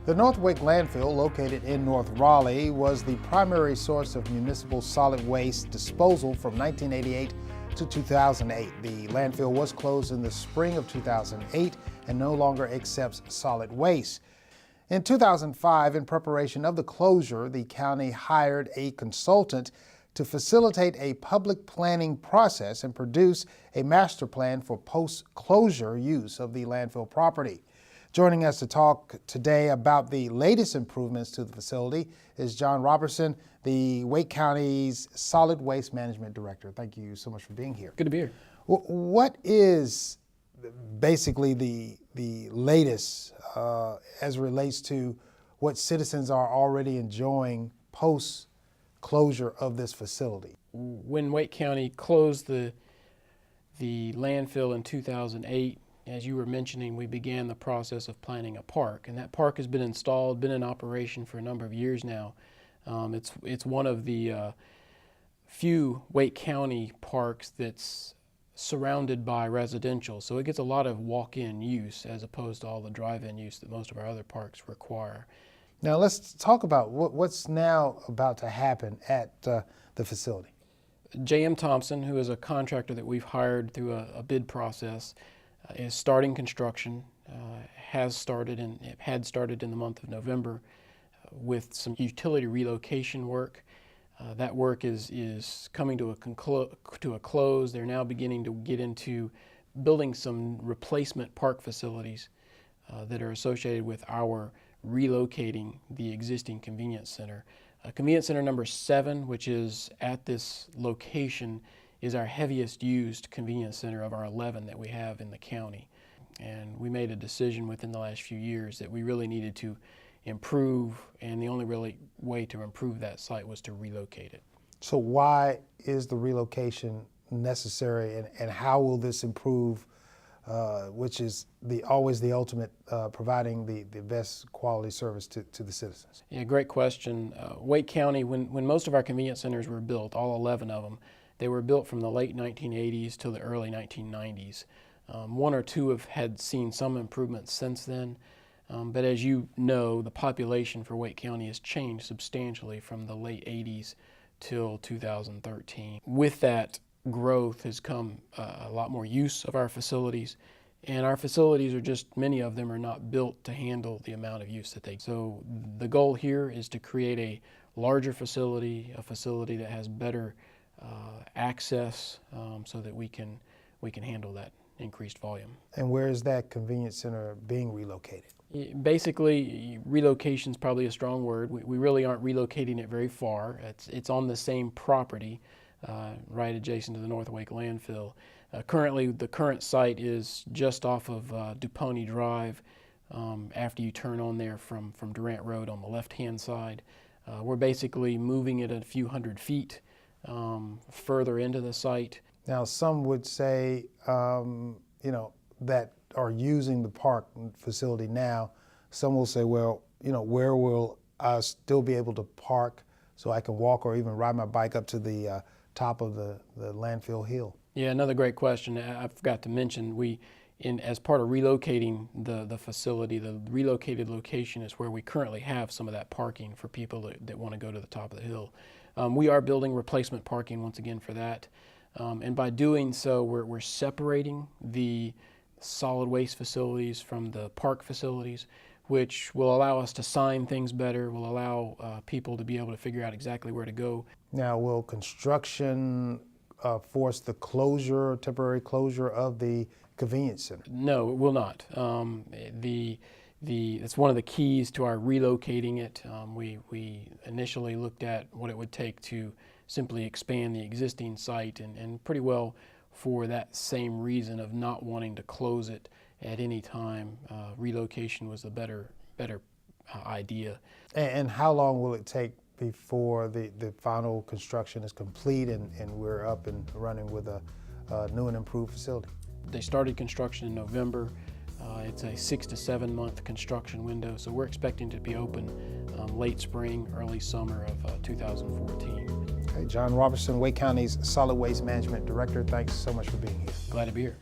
The North Wake Landfill, located in North Raleigh, was the primary source of municipal solid waste disposal from 1988 to 2008. The landfill was closed in the spring of 2008 and no longer accepts solid waste. In 2005, in preparation of the closure, the county hired a consultant to facilitate a public planning process and produce a master plan for post-closure use of the landfill property. Joining us to talk today about the latest improvements to the facility is John Roberson, the Wake County's Solid Waste Management Director. Thank you so much for being here. Good to be here. What is basically the latest as it relates to what citizens are already enjoying post-closure of this facility? When Wake County closed the landfill in 2008, as you were mentioning, we began the process of planning a park, and that park has been installed, been in operation for a number of years now. It's one of the few Wake County parks that's surrounded by residential, so it gets a lot of walk-in use as opposed to all the drive-in use that most of our other parks require. Now let's talk about what's now about to happen at the facility. J.M. Thompson, who is a contractor that we've hired through a bid process, is starting construction, had started in the month of November with some utility relocation work. That work is coming to a close. They're now beginning to get into building some replacement park facilities that are associated with our relocating the existing convenience center. Convenience center number 7, which is at this location, is our heaviest used convenience center of our 11 that we have in the county. And we made a decision within the last few years that we really needed to improve, and the only really way to improve that site was to relocate it. So why is the relocation necessary, and how will this improve, which is always the ultimate, providing the best quality service to the citizens? Yeah, great question. Wake County, when most of our convenience centers were built, all 11 of them, they were built from the late 1980s to the early 1990s. One or two have had seen some improvements since then, but as you know, the population for Wake County has changed substantially from the late 80s till 2013. With that growth has come a lot more use of our facilities, and our facilities are just, many of them are not built to handle the amount of use that they do. So the goal here is to create a larger facility, a facility that has better access, so that we can handle that increased volume. And where is that convenience center being relocated? Basically, relocation is probably a strong word. We really aren't relocating it very far. It's on the same property, right adjacent to the North Wake Landfill. Currently, the current site is just off of DuPony Drive, after you turn on there from Durant Road on the left-hand side. We're basically moving it a few hundred feet further into the site. Now, some would say, that are using the park facility now, some will say, well, where will I still be able to park so I can walk or even ride my bike up to the top of the landfill hill? Yeah, another great question. I forgot to mention, as part of relocating the facility, the relocated location is where we currently have some of that parking for people that want to go to the top of the hill. We are building replacement parking once again for that. And by doing so, we're separating the solid waste facilities from the park facilities, which will allow us to sign things better, will allow people to be able to figure out exactly where to go. Now, will construction force the temporary closure of the convenience center? No, it will not. It's one of the keys to our relocating it. We initially looked at what it would take to simply expand the existing site, and pretty well for that same reason of not wanting to close it at any time, relocation was a better idea. And how long will it take before the final construction is complete and we're up and running with a new and improved facility? They started construction in November. It's a 6 to 7 month construction window, so we're expecting to be open late spring, early summer of 2014. Okay, John Roberson, Wake County's Solid Waste Management Director, thanks so much for being here. Glad to be here.